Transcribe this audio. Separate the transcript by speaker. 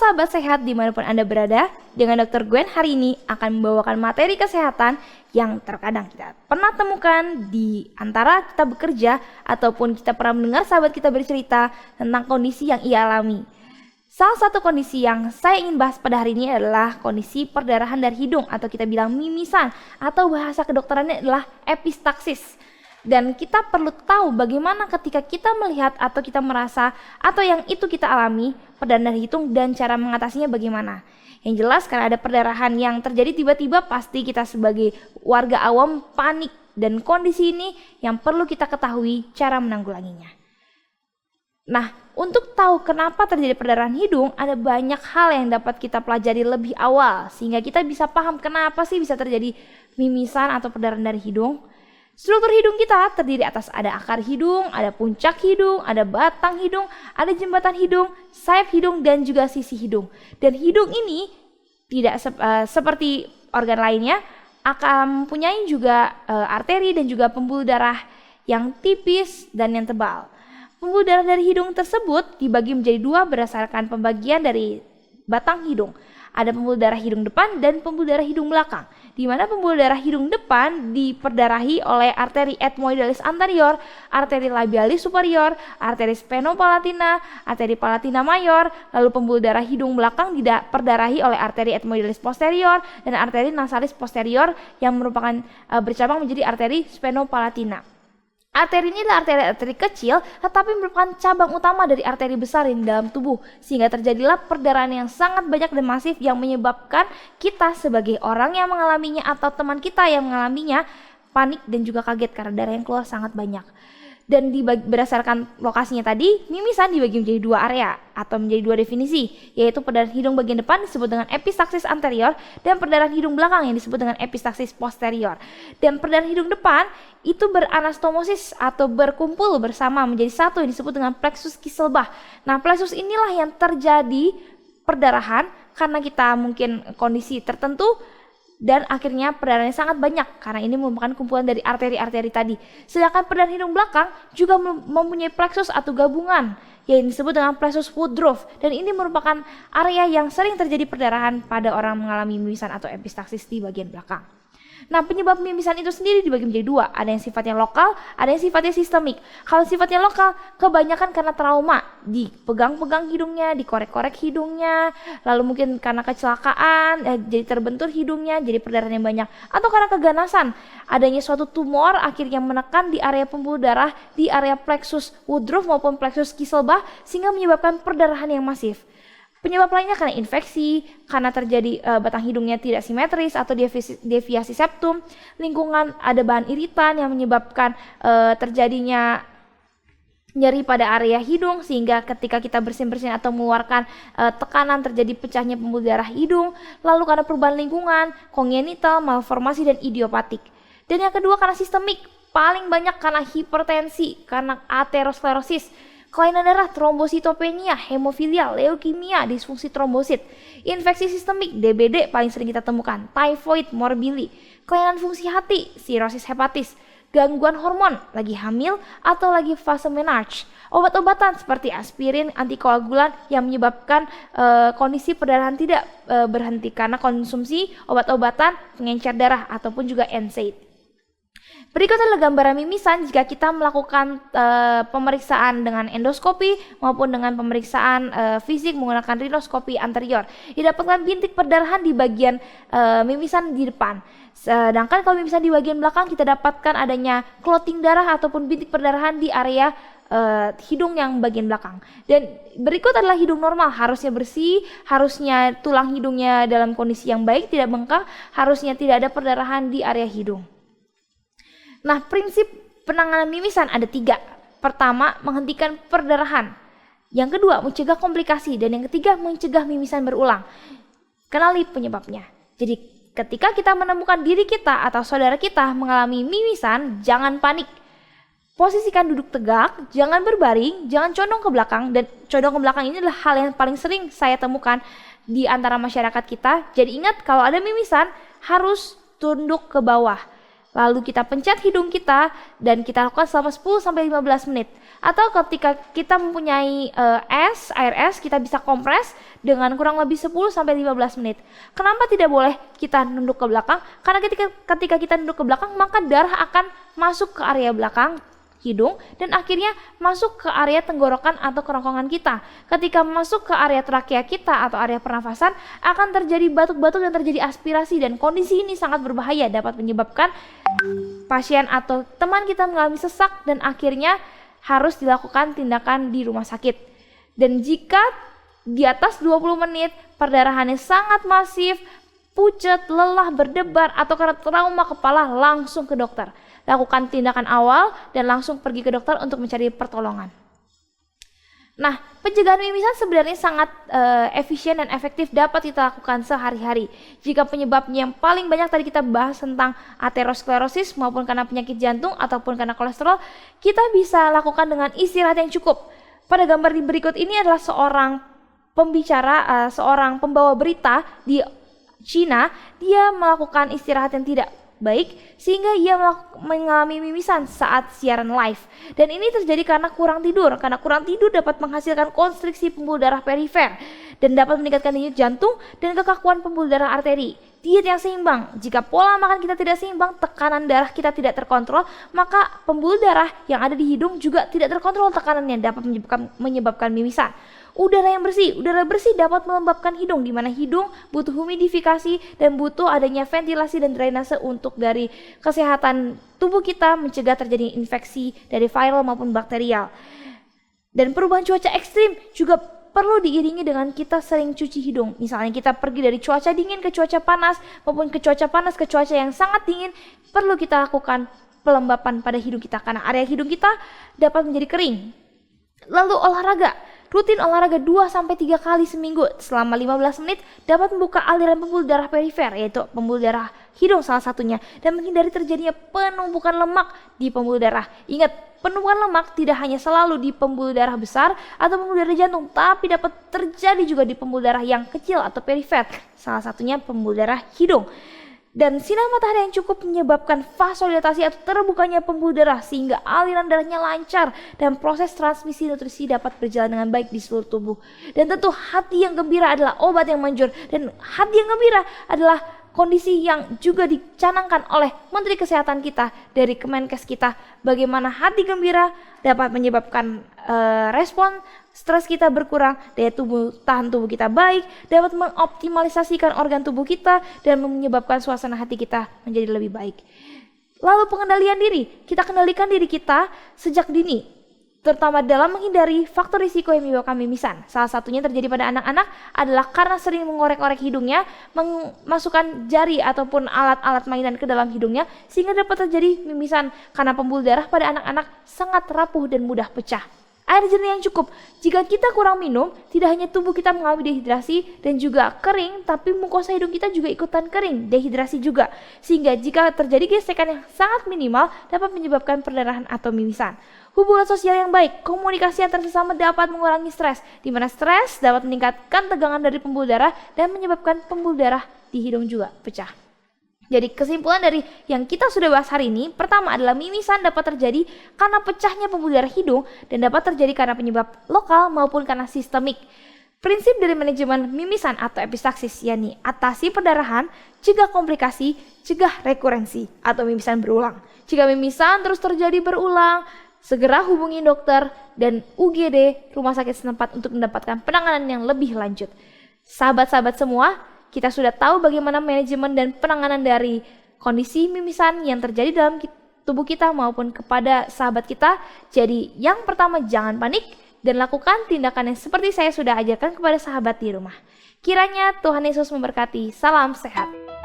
Speaker 1: sahabat sehat dimanapun Anda berada, dengan Dr. Gwen hari ini akan membawakan materi kesehatan yang terkadang kita pernah temukan di antara kita bekerja ataupun kita pernah mendengar sahabat kita bercerita tentang kondisi yang ia alami. Salah satu kondisi yang saya ingin bahas pada hari ini adalah kondisi perdarahan dari hidung atau kita bilang mimisan atau bahasa kedokterannya adalah epistaksis. Dan kita perlu tahu bagaimana ketika kita melihat atau kita merasa atau yang itu kita alami perdarahan dari hidung dan cara mengatasinya bagaimana. Yang jelas karena ada perdarahan yang terjadi tiba-tiba pasti kita sebagai warga awam panik dan kondisi ini yang perlu kita ketahui cara menanggulanginya. Nah, untuk tahu kenapa terjadi perdarahan hidung, ada banyak hal yang dapat kita pelajari lebih awal sehingga kita bisa paham kenapa sih bisa terjadi mimisan atau perdarahan dari hidung. Struktur hidung kita terdiri atas ada akar hidung, ada puncak hidung, ada batang hidung, ada jembatan hidung, sayap hidung, dan juga sisi hidung. Dan hidung ini tidak seperti organ lainnya, akan mempunyai juga arteri dan juga pembuluh darah yang tipis dan yang tebal. Pembuluh darah dari hidung tersebut dibagi menjadi dua berdasarkan pembagian dari batang hidung. Ada pembuluh darah hidung depan dan pembuluh darah hidung belakang, di mana pembuluh darah hidung depan diperdarahi oleh arteri ethmoidalis anterior, arteri labialis superior, arteri spenopalatina, arteri palatina mayor, lalu pembuluh darah hidung belakang diperdarahi oleh arteri ethmoidalis posterior dan arteri nasalis posterior yang merupakan bercabang menjadi arteri spenopalatina. Arteri ini adalah arteri kecil tetapi merupakan cabang utama dari arteri besar di dalam tubuh sehingga terjadilah perdarahan yang sangat banyak dan masif yang menyebabkan kita sebagai orang yang mengalaminya atau teman kita yang mengalaminya panik dan juga kaget karena darah yang keluar sangat banyak. Dan berdasarkan lokasinya tadi, mimisan dibagi menjadi dua area atau menjadi dua definisi, yaitu perdarahan hidung bagian depan disebut dengan epistaksis anterior dan perdarahan hidung belakang yang disebut dengan epistaksis posterior. Dan perdarahan hidung depan itu beranastomosis atau berkumpul bersama menjadi satu yang disebut dengan plexus Kieselbach. Nah, plexus inilah yang terjadi perdarahan karena kita mungkin kondisi tertentu dan akhirnya perdarahannya sangat banyak karena ini merupakan kumpulan dari arteri-arteri tadi. Sedangkan perdarahan hidung belakang juga mempunyai plexus atau gabungan yang disebut dengan plexus Woodruff dan ini merupakan area yang sering terjadi perdarahan pada orang mengalami mimisan atau epistaksis di bagian belakang. Nah, penyebab mimisan itu sendiri dibagi menjadi dua, ada yang sifatnya lokal, ada yang sifatnya sistemik. Kalau sifatnya lokal, kebanyakan karena trauma, dipegang-pegang hidungnya, dikorek-korek hidungnya, lalu mungkin karena kecelakaan, jadi terbentur hidungnya, jadi perdarahan yang banyak, atau karena keganasan, adanya suatu tumor akhirnya menekan di area pembuluh darah, di area plexus Woodruff maupun plexus Kieselbach, sehingga menyebabkan perdarahan yang masif. Penyebab lainnya karena infeksi, karena terjadi batang hidungnya tidak simetris atau deviasi septum, lingkungan ada bahan iritan yang menyebabkan terjadinya nyeri pada area hidung sehingga ketika kita bersin-bersin atau mengeluarkan tekanan terjadi pecahnya pembuluh darah hidung, lalu karena perubahan lingkungan, kongenital, malformasi dan idiopatik. Dan yang kedua karena sistemik, paling banyak karena hipertensi, karena aterosklerosis, kelainan darah, trombositopenia, hemofilia, leukemia, disfungsi trombosit, infeksi sistemik, DBD paling sering kita temukan, typhoid, morbili, kelainan fungsi hati, sirosis hepatis, gangguan hormon, lagi hamil atau lagi fase menarche, obat-obatan seperti aspirin, antikoagulan yang menyebabkan kondisi perdarahan tidak berhenti karena konsumsi obat-obatan pengencer darah ataupun juga NSAID. Berikut adalah gambaran mimisan jika kita melakukan pemeriksaan dengan endoskopi maupun dengan pemeriksaan fisik menggunakan rinoskopi anterior. Didapatkan bintik perdarahan di bagian mimisan di depan. Sedangkan kalau mimisan di bagian belakang kita dapatkan adanya clotting darah ataupun bintik perdarahan di area hidung yang bagian belakang. Dan berikut adalah hidung normal, harusnya bersih, harusnya tulang hidungnya dalam kondisi yang baik, tidak bengkak, harusnya tidak ada perdarahan di area hidung. Nah, prinsip penanganan mimisan ada 3. Pertama, menghentikan perdarahan. Yang kedua, mencegah komplikasi. Dan yang ketiga, mencegah mimisan berulang. Kenali penyebabnya. Jadi, ketika kita menemukan diri kita atau saudara kita mengalami mimisan, jangan panik. Posisikan duduk tegak, jangan berbaring, jangan condong ke belakang. Dan condong ke belakang ini adalah hal yang paling sering saya temukan di antara masyarakat kita. Jadi ingat, kalau ada mimisan, harus tunduk ke bawah. Lalu kita pencet hidung kita dan kita lakukan selama 10-15 menit. Atau ketika kita mempunyai air es, kita bisa kompres dengan kurang lebih 10-15 menit. Kenapa tidak boleh kita nunduk ke belakang? Karena ketika kita nunduk ke belakang, maka darah akan masuk ke area belakang hidung dan akhirnya masuk ke area tenggorokan atau kerongkongan kita. Ketika masuk ke area trakea kita atau area pernafasan, akan terjadi batuk-batuk dan terjadi aspirasi, dan kondisi ini sangat berbahaya, dapat menyebabkan pasien atau teman kita mengalami sesak dan akhirnya harus dilakukan tindakan di rumah sakit. Dan jika di atas 20 menit perdarahannya sangat masif, pucat, lelah, berdebar, atau karena trauma kepala, langsung ke dokter. Lakukan tindakan awal dan langsung pergi ke dokter untuk mencari pertolongan. Nah, pencegahan mimisan sebenarnya sangat efisien dan efektif dapat kita lakukan sehari-hari. Jika penyebabnya yang paling banyak tadi kita bahas tentang aterosklerosis maupun karena penyakit jantung ataupun karena kolesterol, kita bisa lakukan dengan istirahat yang cukup. Pada gambar di berikut ini adalah seorang pembicara, seorang pembawa berita di Cina. Dia melakukan istirahat yang tidak baik sehingga ia mengalami mimisan saat siaran live, dan ini terjadi karena kurang tidur. Karena kurang tidur dapat menghasilkan konstriksi pembuluh darah perifer dan dapat meningkatkan denyut jantung dan kekakuan pembuluh darah arteri. Diet yang seimbang. Jika pola makan kita tidak seimbang, tekanan darah kita tidak terkontrol, maka pembuluh darah yang ada di hidung juga tidak terkontrol tekanannya, dapat menyebabkan mimisan. Udara yang bersih. Udara bersih dapat melembabkan hidung, di mana hidung butuh humidifikasi dan butuh adanya ventilasi dan drainase untuk dari kesehatan tubuh kita, mencegah terjadi infeksi dari viral maupun bakterial. Dan perubahan cuaca ekstrim juga perlu diiringi dengan kita sering cuci hidung. Misalnya kita pergi dari cuaca dingin ke cuaca panas maupun ke cuaca panas ke cuaca yang sangat dingin, perlu kita lakukan pelembapan pada hidung kita karena area hidung kita dapat menjadi kering. Lalu olahraga. Rutin olahraga 2-3 kali seminggu selama 15 menit dapat membuka aliran pembuluh darah perifer, yaitu pembuluh darah hidung salah satunya, dan menghindari terjadinya penumpukan lemak di pembuluh darah. Ingat, penumpukan lemak tidak hanya selalu di pembuluh darah besar atau pembuluh darah jantung, tapi dapat terjadi juga di pembuluh darah yang kecil atau perifer, salah satunya pembuluh darah hidung. Dan sinar matahari yang cukup menyebabkan vasodilatasi atau terbukanya pembuluh darah sehingga aliran darahnya lancar dan proses transmisi nutrisi dapat berjalan dengan baik di seluruh tubuh. Dan tentu hati yang gembira adalah obat yang manjur, dan hati yang gembira adalah kondisi yang juga dicanangkan oleh Menteri Kesehatan kita dari Kemenkes kita. Bagaimana hati gembira dapat menyebabkan respon stres kita berkurang, daya tahan tubuh kita baik, dapat mengoptimalisasikan organ tubuh kita dan menyebabkan suasana hati kita menjadi lebih baik. Lalu pengendalian diri, kita kendalikan diri kita sejak dini, terutama dalam menghindari faktor risiko yang menyebabkan mimisan. Salah satunya terjadi pada anak-anak adalah karena sering mengorek-orek hidungnya, memasukkan jari ataupun alat-alat mainan ke dalam hidungnya sehingga dapat terjadi mimisan karena pembuluh darah pada anak-anak sangat rapuh dan mudah pecah. Air jernih yang cukup. Jika kita kurang minum, tidak hanya tubuh kita mengalami dehidrasi dan juga kering, tapi mukosa hidung kita juga ikutan kering, dehidrasi juga. Sehingga jika terjadi gesekan yang sangat minimal, dapat menyebabkan perdarahan atau mimisan. Hubungan sosial yang baik, komunikasi antar sesama dapat mengurangi stres, di mana stres dapat meningkatkan tegangan dari pembuluh darah dan menyebabkan pembuluh darah di hidung juga pecah. Jadi kesimpulan dari yang kita sudah bahas hari ini, pertama adalah mimisan dapat terjadi karena pecahnya pembuluh darah hidung dan dapat terjadi karena penyebab lokal maupun karena sistemik. Prinsip dari manajemen mimisan atau epistaksis, yakni atasi perdarahan, cegah komplikasi, cegah rekurensi atau mimisan berulang. Jika mimisan terus terjadi berulang, segera hubungi dokter dan UGD rumah sakit setempat untuk mendapatkan penanganan yang lebih lanjut. Sahabat-sahabat semua, kita sudah tahu bagaimana manajemen dan penanganan dari kondisi mimisan yang terjadi dalam tubuh kita maupun kepada sahabat kita. Jadi yang pertama, jangan panik dan lakukan tindakan yang seperti saya sudah ajarkan kepada sahabat di rumah. Kiranya Tuhan Yesus memberkati. Salam sehat.